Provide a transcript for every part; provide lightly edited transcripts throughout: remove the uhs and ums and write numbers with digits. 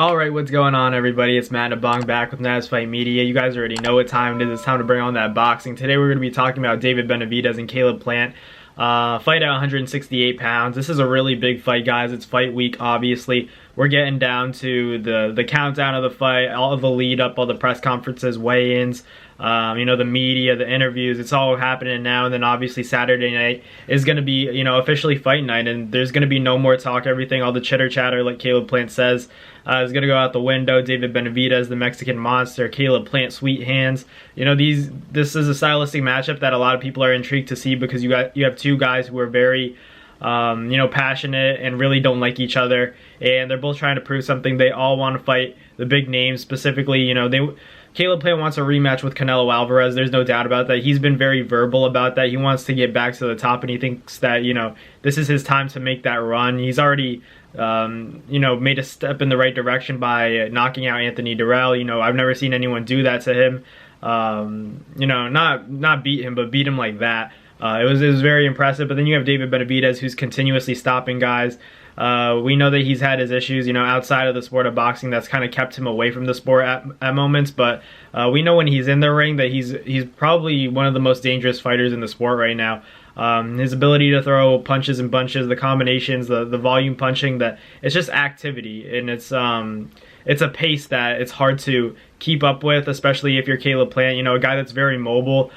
Alright, what's going on, everybody? It's Matt Nabong back with Naz Fight Media. You guys already know what time it is. It's time to bring on that boxing. Today we're going to be talking about David Benavidez and Caleb Plant. Fight at 168 pounds. This is a really big fight, guys. It's fight week, obviously. We're getting down to the countdown of the fight, all of the lead up, all the press conferences, weigh-ins, the media, the interviews. It's all happening now, and then obviously Saturday night is going to be, officially fight night, and there's going to be no more talk. Everything, all the chitter-chatter, like Caleb Plant says, is going to go out the window. David Benavidez, the Mexican monster, Caleb Plant, sweet hands. This is a stylistic matchup that a lot of people are intrigued to see because you have two guys who are very passionate and really don't like each other, and they're both trying to prove something. They all want to fight the big names. Specifically, Caleb Plant wants a rematch with Canelo Alvarez. There's no doubt about that. He's been very verbal about that. He wants to get back to the top, and he thinks that, this is his time to make that run. He's already, made a step in the right direction by knocking out Anthony Durrell. I've never seen anyone do that to him. Not beat him, but beat him like that. It was very impressive. But then you have David Benavidez, who's continuously stopping guys. We know that he's had his issues, outside of the sport of boxing, that's kind of kept him away from the sport at moments. But we know when he's in the ring that he's probably one of the most dangerous fighters in the sport right now. His ability to throw punches and bunches, the combinations, the volume punching, it's just activity, and it's a pace that it's hard to keep up with, especially if you're Caleb Plant, a guy that's very mobile.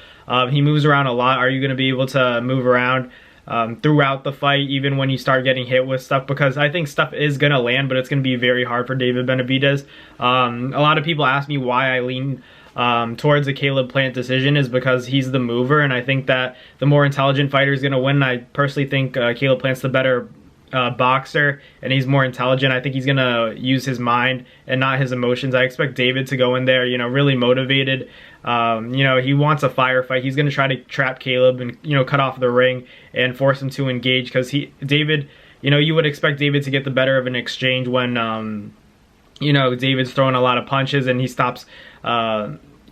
He moves around a lot. Are you going to be able to move around throughout the fight, even when you start getting hit with stuff? Because I think stuff is going to land, but it's going to be very hard for David Benavidez. A lot of people ask me why I lean towards a Caleb Plant decision is because he's the mover, and I think that the more intelligent fighter is going to win. I personally think Caleb Plant's the better boxer, and he's more intelligent. I think he's going to use his mind and not his emotions. I expect David to go in there, really motivated. He wants a firefight. He's going to try to trap Caleb and, cut off the ring and force him to engage, because David, you would expect David to get the better of an exchange when, David's throwing a lot of punches and he stops.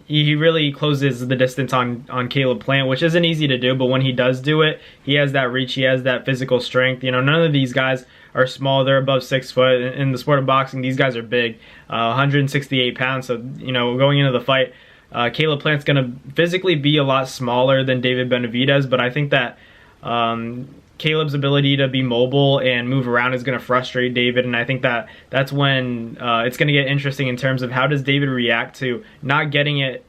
He really closes the distance on Caleb Plant, which isn't easy to do, but when he does do it, he has that reach, he has that physical strength. None of these guys are small. They're above 6 foot. In the sport of boxing, these guys are big, 168 pounds. So, going into the fight, Caleb Plant's going to physically be a lot smaller than David Benavidez, but I think that Caleb's ability to be mobile and move around is going to frustrate David, and I think that that's when it's going to get interesting in terms of how does David react to not getting it,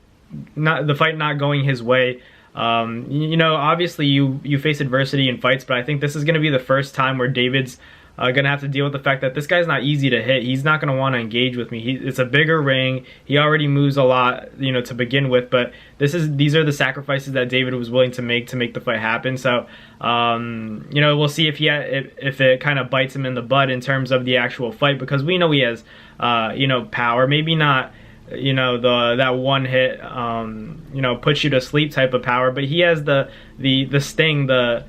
the fight not going his way. Obviously you face adversity in fights, but I think this is going to be the first time where David's going to have to deal with the fact that this guy's not easy to hit. He's not going to want to engage with me. It's a bigger ring. He already moves a lot, to begin with, but these are the sacrifices that David was willing to make the fight happen. So, we'll see if it kind of bites him in the butt in terms of the actual fight, because we know he has, power. Maybe not, that one hit, puts you to sleep type of power, but he has the sting, the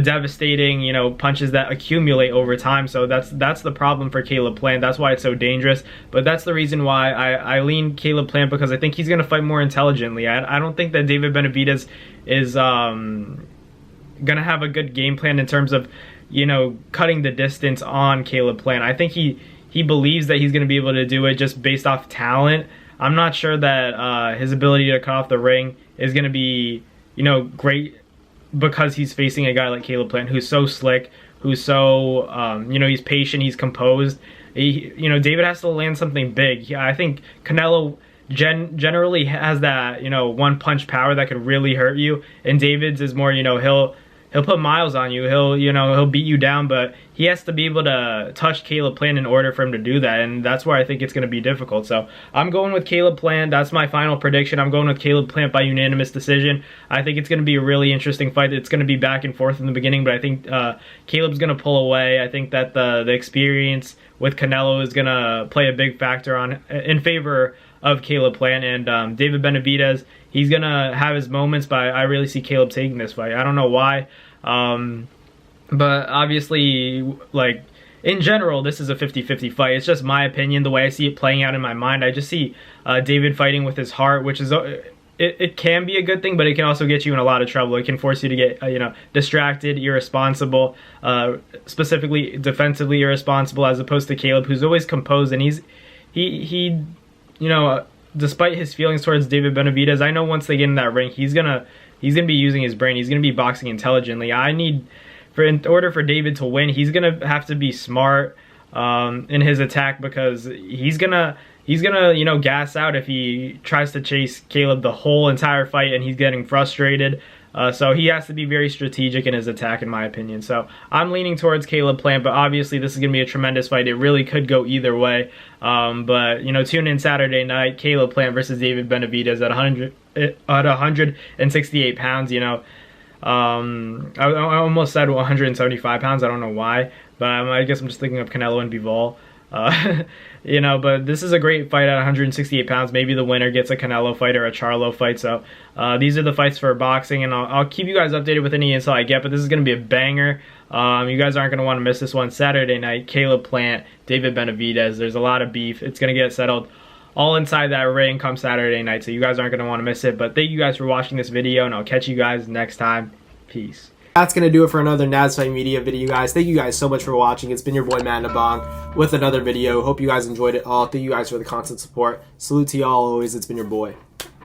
devastating, punches that accumulate over time. So that's the problem for Caleb Plant. That's why it's so dangerous. But that's the reason why I lean Caleb Plant, because I think he's going to fight more intelligently. I don't think that David Benavidez is going to have a good game plan in terms of, cutting the distance on Caleb Plant. I think he believes that he's going to be able to do it just based off talent. I'm not sure that his ability to cut off the ring is going to be, great, because he's facing a guy like Caleb Plant who's so slick, who's so, he's patient, he's composed. David has to land something big. I think Canelo generally has that, one punch power that could really hurt you, and David's is more, he'll put miles on you. He'll beat you down, but he has to be able to touch Caleb Plant in order for him to do that, and that's where I think it's going to be difficult. So I'm going with Caleb Plant. That's my final prediction. I'm going with Caleb Plant by unanimous decision. I think it's going to be a really interesting fight. It's going to be back and forth in the beginning, but I think Caleb's going to pull away. I think that the experience with Canelo is going to play a big factor in favor of Caleb Plant, and David Benavidez, he's going to have his moments, but I really see Caleb taking this fight. I don't know why, but obviously, like, in general, this is a 50-50 fight. It's just my opinion, the way I see it playing out in my mind. I just see David fighting with his heart, which is it can be a good thing, but it can also get you in a lot of trouble. It can force you to get distracted, irresponsible, specifically defensively irresponsible, as opposed to Caleb, who's always composed, and he you know, despite his feelings towards David Benavidez, I know once they get in that ring, he's gonna be using his brain. He's gonna be boxing intelligently. In order for David to win, he's gonna have to be smart in his attack, because he's gonna you know, gas out if he tries to chase Caleb the whole entire fight and he's getting frustrated. So he has to be very strategic in his attack, in my opinion. So I'm leaning towards Caleb Plant, but obviously this is going to be a tremendous fight. It really could go either way. But, you know, tune in Saturday night, Caleb Plant versus David Benavidez at 168 pounds, you know. I almost said 175 pounds. I don't know why, but I guess I'm just thinking of Canelo and Bivol. You know, but this is a great fight at 168 pounds. Maybe the winner gets a Canelo fight or a Charlo fight. So these are the fights for boxing, and I'll keep you guys updated with any insight I get, but this is going to be a banger. You guys aren't going to want to miss this one. Saturday night, Caleb Plant, David Benavidez. There's a lot of beef. It's going to get settled all inside that ring come Saturday night, so you guys aren't going to want to miss it. But thank you guys for watching this video, and I'll catch you guys next time. Peace. That's going to do it for another Nads Fight Media video, guys. Thank you guys so much for watching. It's been your boy, Mandabong, with another video. Hope you guys enjoyed it all. Thank you guys for the constant support. Salute to y'all always. It's been your boy.